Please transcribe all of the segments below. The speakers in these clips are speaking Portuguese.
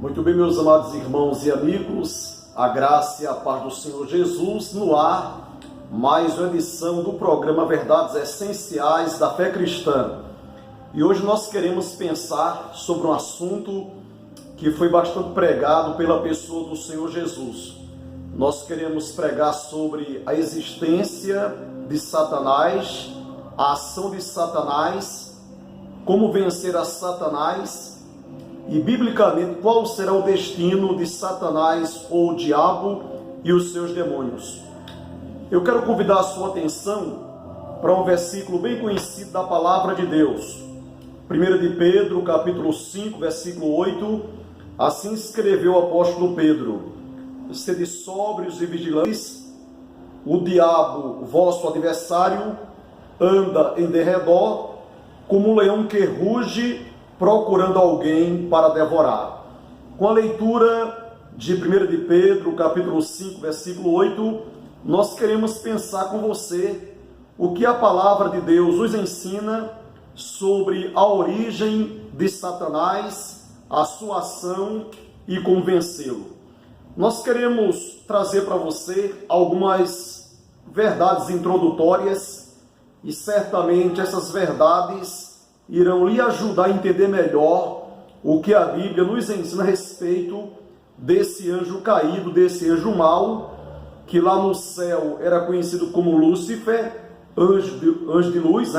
Muito bem, meus amados irmãos e amigos, a graça e a paz do Senhor Jesus no ar, mais uma edição do programa Verdades Essenciais da Fé Cristã. E hoje nós queremos pensar sobre um assunto que foi bastante pregado pela pessoa do Senhor Jesus. Nós queremos pregar sobre a existência de Satanás, a ação de Satanás, como vencer a Satanás e, biblicamente, qual será o destino de Satanás ou o diabo e os seus demônios. Eu quero convidar a sua atenção para um versículo bem conhecido da Palavra de Deus. 1 de Pedro, capítulo 5, versículo 8, assim escreveu o apóstolo Pedro: sede sóbrios e vigilantes, o diabo, vosso adversário, anda em derredor, como um leão que ruge, procurando alguém para devorar. Com a leitura de 1 de Pedro, capítulo 5, versículo 8, nós queremos pensar com você o que a palavra de Deus nos ensina sobre a origem de Satanás, a sua ação e como vencê-lo. Nós queremos trazer para você algumas verdades introdutórias e certamente essas verdades irão lhe ajudar a entender melhor o que a Bíblia nos ensina a respeito desse anjo caído, desse anjo mau, que lá no céu era conhecido como Lúcifer, anjo de luz,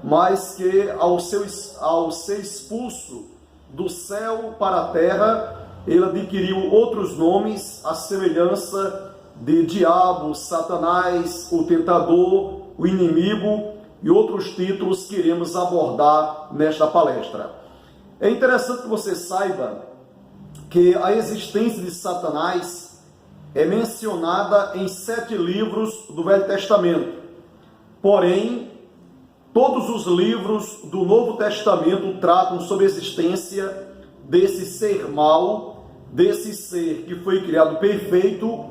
mas que ao ser expulso do céu para a terra, ele adquiriu outros nomes, à semelhança de diabo, Satanás, o tentador, o inimigo, e outros títulos que iremos abordar nesta palestra. É interessante que você saiba que a existência de Satanás é mencionada em 7 livros do Velho Testamento. Porém, todos os livros do Novo Testamento tratam sobre a existência desse ser mau, desse ser que foi criado perfeito,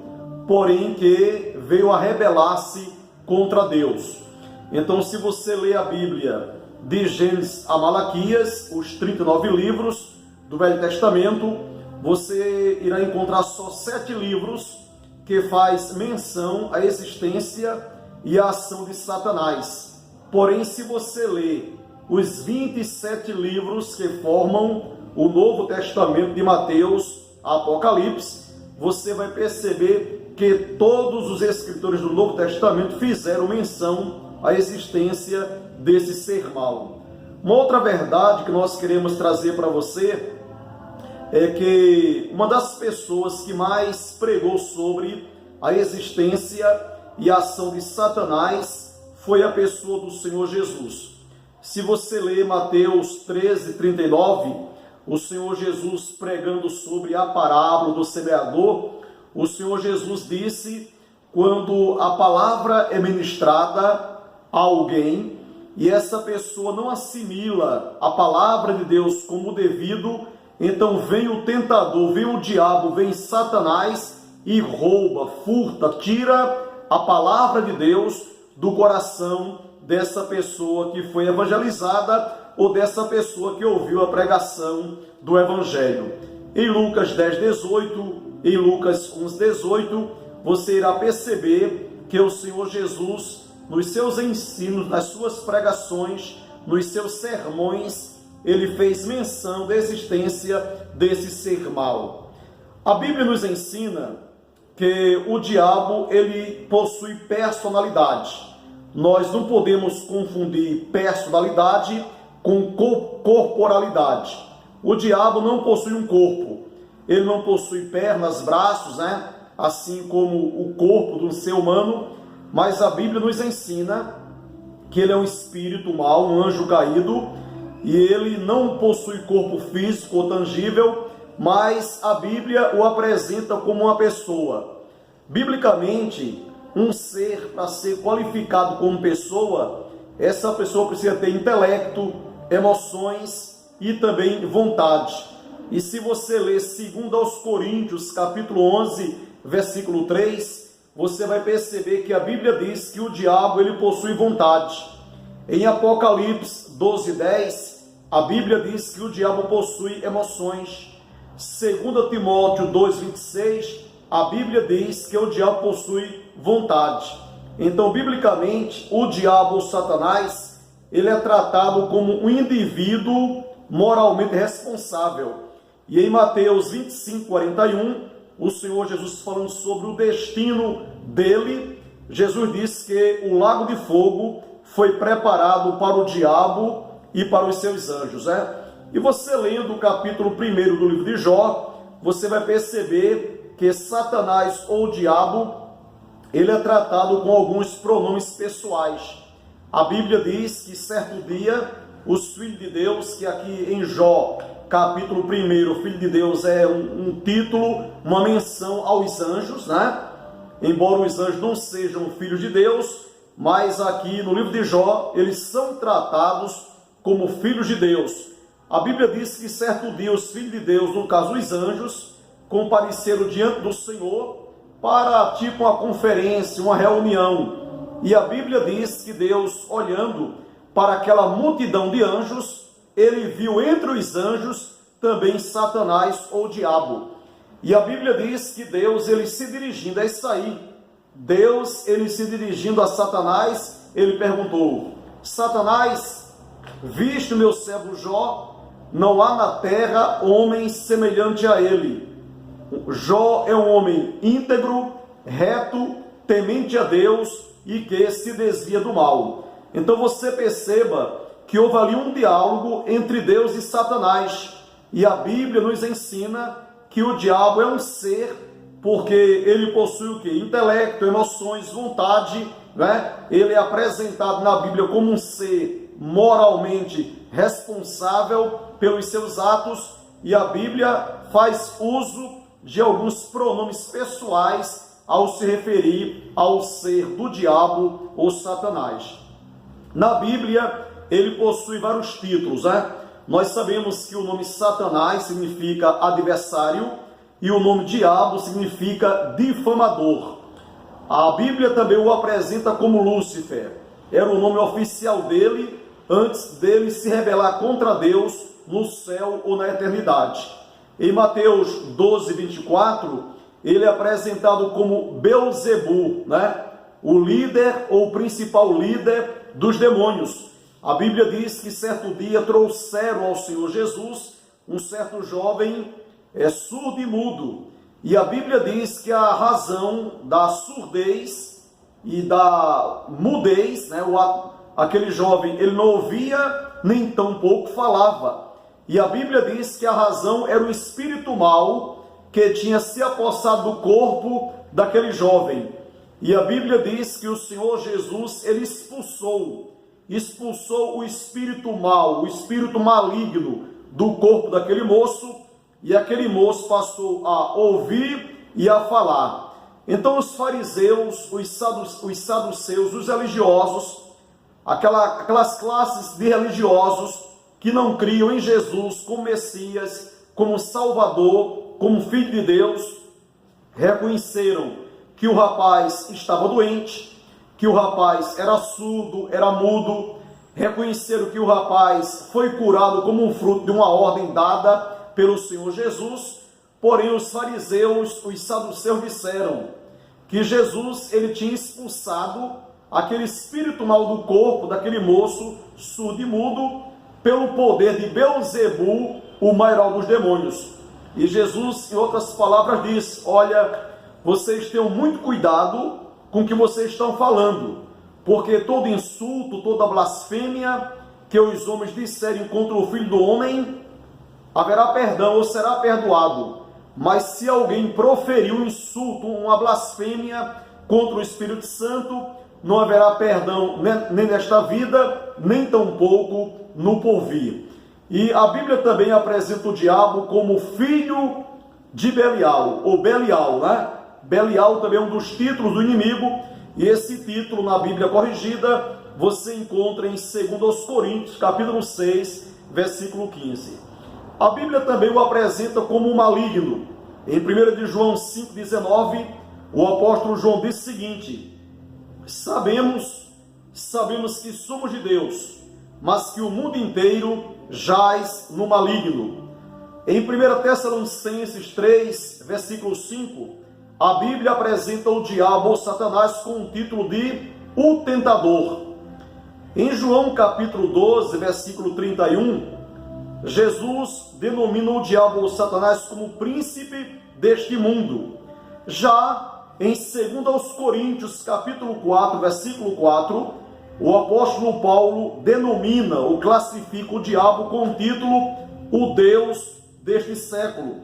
porém que veio a rebelar-se contra Deus. Então, se você lê a Bíblia de Gênesis a Malaquias, os 39 livros do Velho Testamento, você irá encontrar só 7 livros que faz menção à existência e à ação de Satanás. Porém, se você lê os 27 livros que formam o Novo Testamento de Mateus a Apocalipse, você vai perceber que todos os escritores do Novo Testamento fizeram menção à existência desse ser mau. Uma outra verdade que nós queremos trazer para você é que uma das pessoas que mais pregou sobre a existência e a ação de Satanás foi a pessoa do Senhor Jesus. Se você ler Mateus 13:39, o Senhor Jesus pregando sobre a parábola do semeador, o Senhor Jesus disse: quando a palavra é ministrada a alguém e essa pessoa não assimila a palavra de Deus como devido, então vem o tentador, vem o diabo, vem Satanás e rouba, furta, tira a palavra de Deus do coração dessa pessoa que foi evangelizada ou dessa pessoa que ouviu a pregação do Evangelho. Em Lucas 10:18, em Lucas 11:18, você irá perceber que o Senhor Jesus, nos seus ensinos, nas suas pregações, nos seus sermões, ele fez menção da existência desse ser mau. A Bíblia nos ensina que o diabo, ele possui personalidade. Nós não podemos confundir personalidade com corporalidade. O diabo não possui um corpo. Ele não possui pernas, braços, assim como o corpo do ser humano, mas a Bíblia nos ensina que ele é um espírito mau, um anjo caído, e ele não possui corpo físico ou tangível, mas a Bíblia o apresenta como uma pessoa. Biblicamente, um ser, para ser qualificado como pessoa, essa pessoa precisa ter intelecto, emoções e também vontade. E se você ler 2 Coríntios, capítulo 11, versículo 3, você vai perceber que a Bíblia diz que o diabo, ele possui vontade. Em Apocalipse 12:10, a Bíblia diz que o diabo possui emoções. 2 Timóteo 2,26, a Bíblia diz que o diabo possui vontade. Então, biblicamente, o diabo ou Satanás, ele é tratado como um indivíduo moralmente responsável. E em Mateus 25:41, o Senhor Jesus falando sobre o destino dele, Jesus diz que o lago de fogo foi preparado para o diabo e para os seus anjos, E você lendo o capítulo 1 do livro de Jó, você vai perceber que Satanás ou o diabo, ele é tratado com alguns pronomes pessoais. A Bíblia diz que certo dia, os filhos de Deus, que aqui em Jó, capítulo 1, filho de Deus é um título, uma menção aos anjos, Embora os anjos não sejam filhos de Deus, mas aqui no livro de Jó, eles são tratados como filhos de Deus. A Bíblia diz que certo dia os filhos de Deus, no caso os anjos, compareceram diante do Senhor para tipo uma conferência, uma reunião. E a Bíblia diz que Deus, olhando para aquela multidão de anjos, ele viu entre os anjos também Satanás ou diabo. E a Bíblia diz que Deus, ele se dirigindo a isso aí, Deus, ele se dirigindo a Satanás, ele perguntou: Satanás, viste o meu servo Jó? Não há na terra homem semelhante a ele. Jó é um homem íntegro, reto, temente a Deus e que se desvia do mal. Então você perceba que houve ali um diálogo entre Deus e Satanás. E a Bíblia nos ensina que o diabo é um ser, porque ele possui o quê? Intelecto, emoções, vontade, Ele é apresentado na Bíblia como um ser moralmente responsável pelos seus atos, e a Bíblia faz uso de alguns pronomes pessoais ao se referir ao ser do diabo ou Satanás. Na Bíblia, ele possui vários títulos, Nós sabemos que o nome Satanás significa adversário e o nome diabo significa difamador. A Bíblia também o apresenta como Lúcifer. Era o nome oficial dele antes dele se rebelar contra Deus no céu ou na eternidade. Em Mateus 12:24, ele é apresentado como Belzebu, O líder ou principal líder dos demônios. A Bíblia diz que certo dia trouxeram ao Senhor Jesus um certo jovem surdo e mudo. E a Bíblia diz que a razão da surdez e da mudez, aquele jovem, ele não ouvia, nem tampouco falava. E a Bíblia diz que a razão era o espírito mau que tinha se apossado do corpo daquele jovem. E a Bíblia diz que o Senhor Jesus, ele expulsou o espírito mau, o espírito maligno do corpo daquele moço, e aquele moço passou a ouvir e a falar. Então os fariseus, os saduceus, os religiosos, aquelas classes de religiosos que não criam em Jesus como Messias, como Salvador, como Filho de Deus, reconheceram que o rapaz estava doente, que o rapaz era surdo, era mudo, reconheceram que o rapaz foi curado como um fruto de uma ordem dada pelo Senhor Jesus. Porém os fariseus, os saduceus disseram que Jesus, ele tinha expulsado aquele espírito mau do corpo daquele moço surdo e mudo pelo poder de Belzebu, o maior dos demônios. E Jesus, em outras palavras, diz: olha, vocês tenham muito cuidado com o que vocês estão falando, porque todo insulto, toda blasfêmia que os homens disserem contra o Filho do Homem, haverá perdão ou será perdoado. Mas se alguém proferir um insulto, uma blasfêmia contra o Espírito Santo, não haverá perdão nem nesta vida, nem tampouco no porvir. E a Bíblia também apresenta o diabo como filho de Belial, ou Belial, Belial também é um dos títulos do inimigo, e esse título na Bíblia corrigida você encontra em 2 Coríntios, capítulo 6, versículo 15. A Bíblia também o apresenta como um maligno. Em 1 de João 5,19, o apóstolo João diz o seguinte: Sabemos que somos de Deus, mas que o mundo inteiro jaz no maligno. Em 1 Tessalonicenses 3, versículo 5, a Bíblia apresenta o diabo ou Satanás com o título de o tentador. Em João capítulo 12, versículo 31, Jesus denomina o diabo ou Satanás como príncipe deste mundo. Já em 2 Coríntios capítulo 4, versículo 4, o apóstolo Paulo denomina ou classifica o diabo com o título o Deus deste século.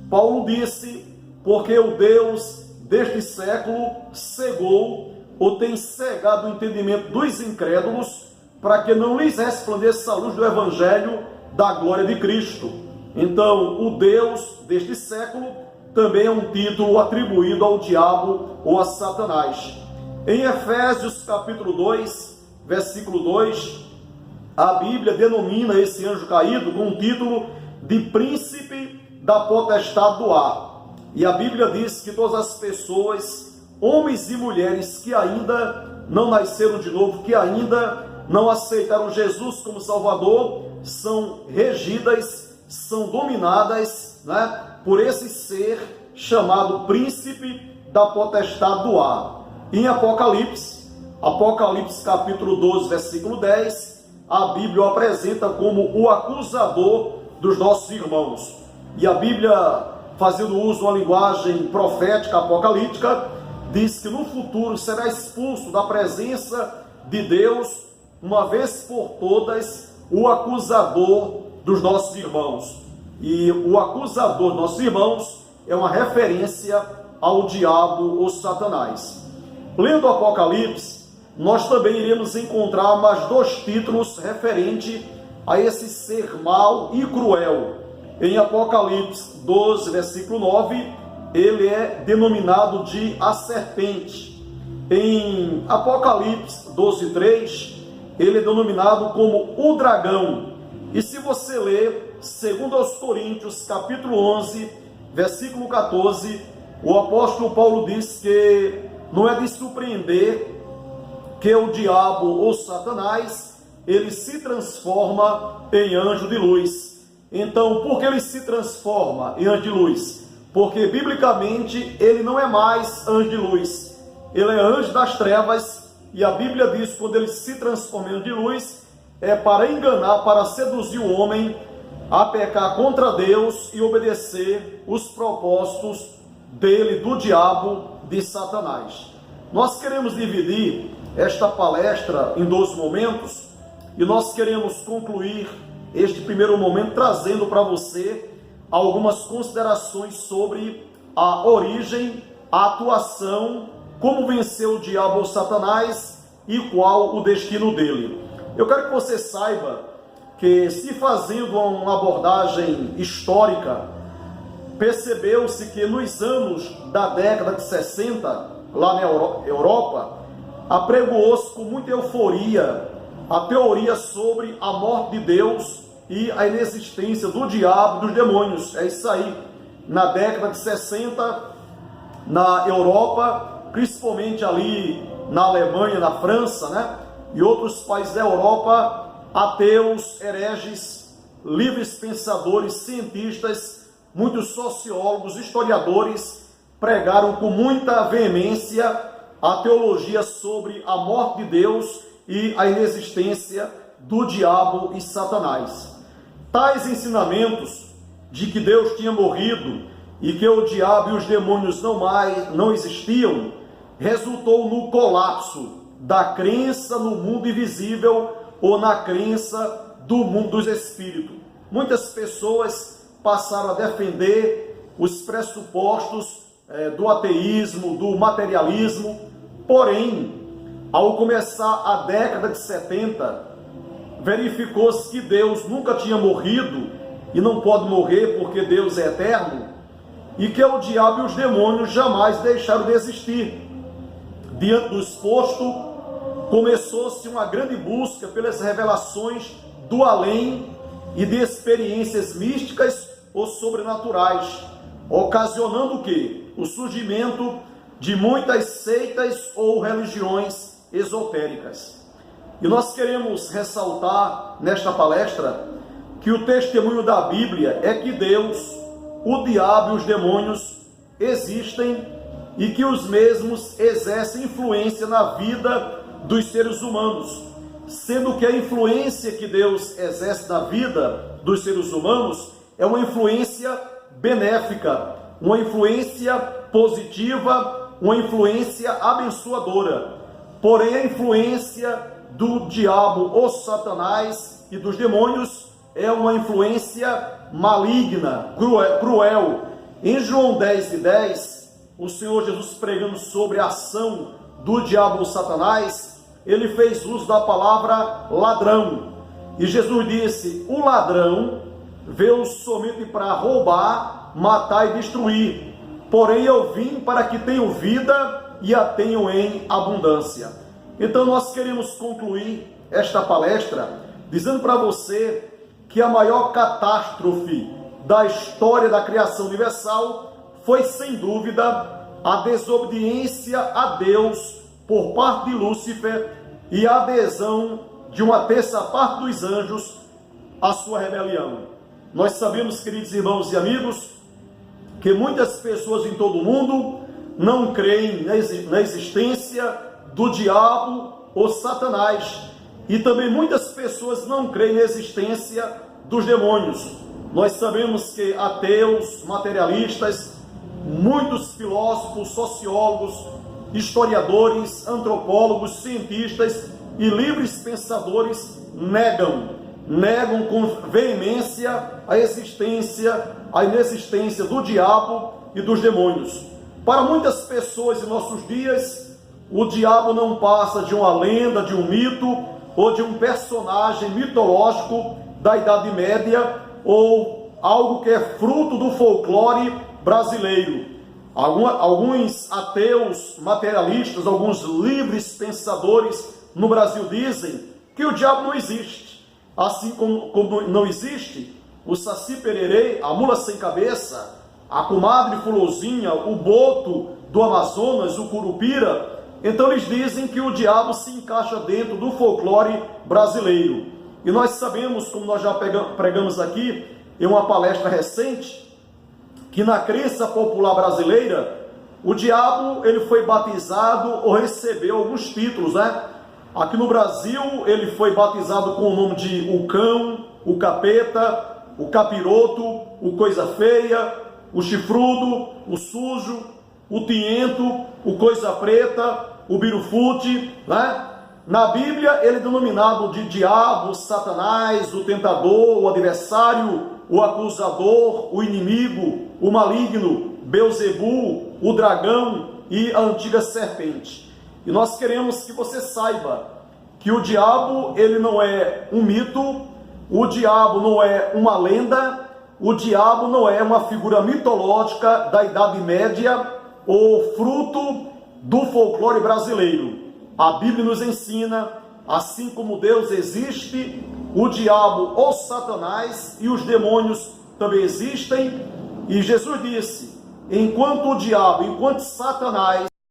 Paulo disse: porque o Deus deste século cegou ou tem cegado o entendimento dos incrédulos, para que não lhes resplandeça a luz do evangelho da glória de Cristo. Então, o Deus deste século também é um título atribuído ao diabo ou a Satanás. Em Efésios capítulo 2, versículo 2, a Bíblia denomina esse anjo caído com o título de príncipe da potestade do ar. E a Bíblia diz que todas as pessoas, homens e mulheres que ainda não nasceram de novo, que ainda não aceitaram Jesus como Salvador, são regidas, são dominadas, por esse ser chamado príncipe da potestade do ar. Em Apocalipse capítulo 12, versículo 10, a Bíblia o apresenta como o acusador dos nossos irmãos. E a Bíblia, fazendo uso de uma linguagem profética, apocalíptica, diz que no futuro será expulso da presença de Deus, uma vez por todas, o acusador dos nossos irmãos. E o acusador dos nossos irmãos é uma referência ao diabo ou Satanás. Lendo o Apocalipse, nós também iremos encontrar mais dois títulos referentes a esse ser mau e cruel. Em Apocalipse 12, versículo 9, ele é denominado de a serpente. Em Apocalipse 12, 3, ele é denominado como o dragão. E se você ler 2 Coríntios capítulo 11, versículo 14, o apóstolo Paulo diz que não é de surpreender que o diabo ou Satanás, ele se transforma em anjo de luz. Então, por que ele se transforma em anjo de luz? Porque, biblicamente, ele não é mais anjo de luz. Ele é anjo das trevas, e a Bíblia diz que quando ele se transforma em anjo de luz, é para enganar, para seduzir o homem a pecar contra Deus e obedecer os propósitos dele, do diabo, de Satanás. Nós queremos dividir esta palestra em 2 momentos, e nós queremos concluir este primeiro momento trazendo para você algumas considerações sobre a origem, a atuação, como vencer o diabo ou Satanás e qual o destino dele. Eu quero que você saiba que, se fazendo uma abordagem histórica, percebeu-se que nos anos da década de 60, lá na Europa, apregoou-se com muita euforia a teoria sobre a morte de Deus e a inexistência do diabo e dos demônios. É isso aí. Na década de 60, na Europa, principalmente ali na Alemanha, na França, e outros países da Europa, ateus, hereges, livres pensadores, cientistas, muitos sociólogos, historiadores, pregaram com muita veemência a teologia sobre a morte de Deus e a inexistência do diabo e Satanás. Tais ensinamentos de que Deus tinha morrido e que o diabo e os demônios não existiam, resultou no colapso da crença no mundo invisível ou na crença do mundo dos espíritos. Muitas pessoas passaram a defender os pressupostos do ateísmo, do materialismo, porém, ao começar a década de 70, verificou-se que Deus nunca tinha morrido e não pode morrer porque Deus é eterno, e que o diabo e os demônios jamais deixaram de existir. Diante do exposto, começou-se uma grande busca pelas revelações do além e de experiências místicas ou sobrenaturais, ocasionando o quê? O surgimento de muitas seitas ou religiões esotéricas. E nós queremos ressaltar nesta palestra que o testemunho da Bíblia é que Deus, o diabo e os demônios existem e que os mesmos exercem influência na vida dos seres humanos, sendo que a influência que Deus exerce na vida dos seres humanos é uma influência benéfica, uma influência positiva, uma influência abençoadora. Porém, a influência do diabo ou Satanás e dos demônios é uma influência maligna, cruel. Em João 10:10, o Senhor Jesus, pregando sobre a ação do diabo ou Satanás, ele fez uso da palavra ladrão. E Jesus disse: o ladrão veio somente para roubar, matar e destruir. Porém, eu vim para que tenham vida e a tenham em abundância. Então, nós queremos concluir esta palestra dizendo para você que a maior catástrofe da história da criação universal foi, sem dúvida, a desobediência a Deus por parte de Lúcifer e a adesão de uma terça parte dos anjos à sua rebelião. Nós sabemos, queridos irmãos e amigos, que muitas pessoas em todo o mundo não creem na existência do diabo ou Satanás, e também muitas pessoas não creem na existência dos demônios. Nós sabemos que ateus, materialistas, muitos filósofos, sociólogos, historiadores, antropólogos, cientistas e livres pensadores negam com veemência a inexistência do diabo e dos demônios. Para muitas pessoas em nossos dias, o diabo não passa de uma lenda, de um mito ou de um personagem mitológico da Idade Média ou algo que é fruto do folclore brasileiro. Alguns ateus materialistas, alguns livres pensadores no Brasil dizem que o diabo não existe. Assim como não existe o Saci Pererê, a mula sem cabeça, a comadre Fulozinha, o boto do Amazonas, o curupira. Então eles dizem que o diabo se encaixa dentro do folclore brasileiro. E nós sabemos, como nós já pregamos aqui em uma palestra recente, que na crença popular brasileira, o diabo ele foi batizado ou recebeu alguns títulos, né? Aqui no Brasil ele foi batizado com o nome de o cão, o capeta, o capiroto, o coisa feia, o chifrudo, o sujo, o tiento, o coisa preta, o birufute, né? Na Bíblia ele é denominado de diabo, Satanás, o tentador, o adversário, o acusador, o inimigo, o maligno, Belzebu, o dragão e a antiga serpente. E nós queremos que você saiba que o diabo ele não é um mito, o diabo não é uma lenda, o diabo não é uma figura mitológica da Idade Média ou fruto do folclore brasileiro. A Bíblia nos ensina, assim como Deus existe, o diabo ou Satanás e os demônios também existem. E Jesus disse, enquanto o diabo, enquanto Satanás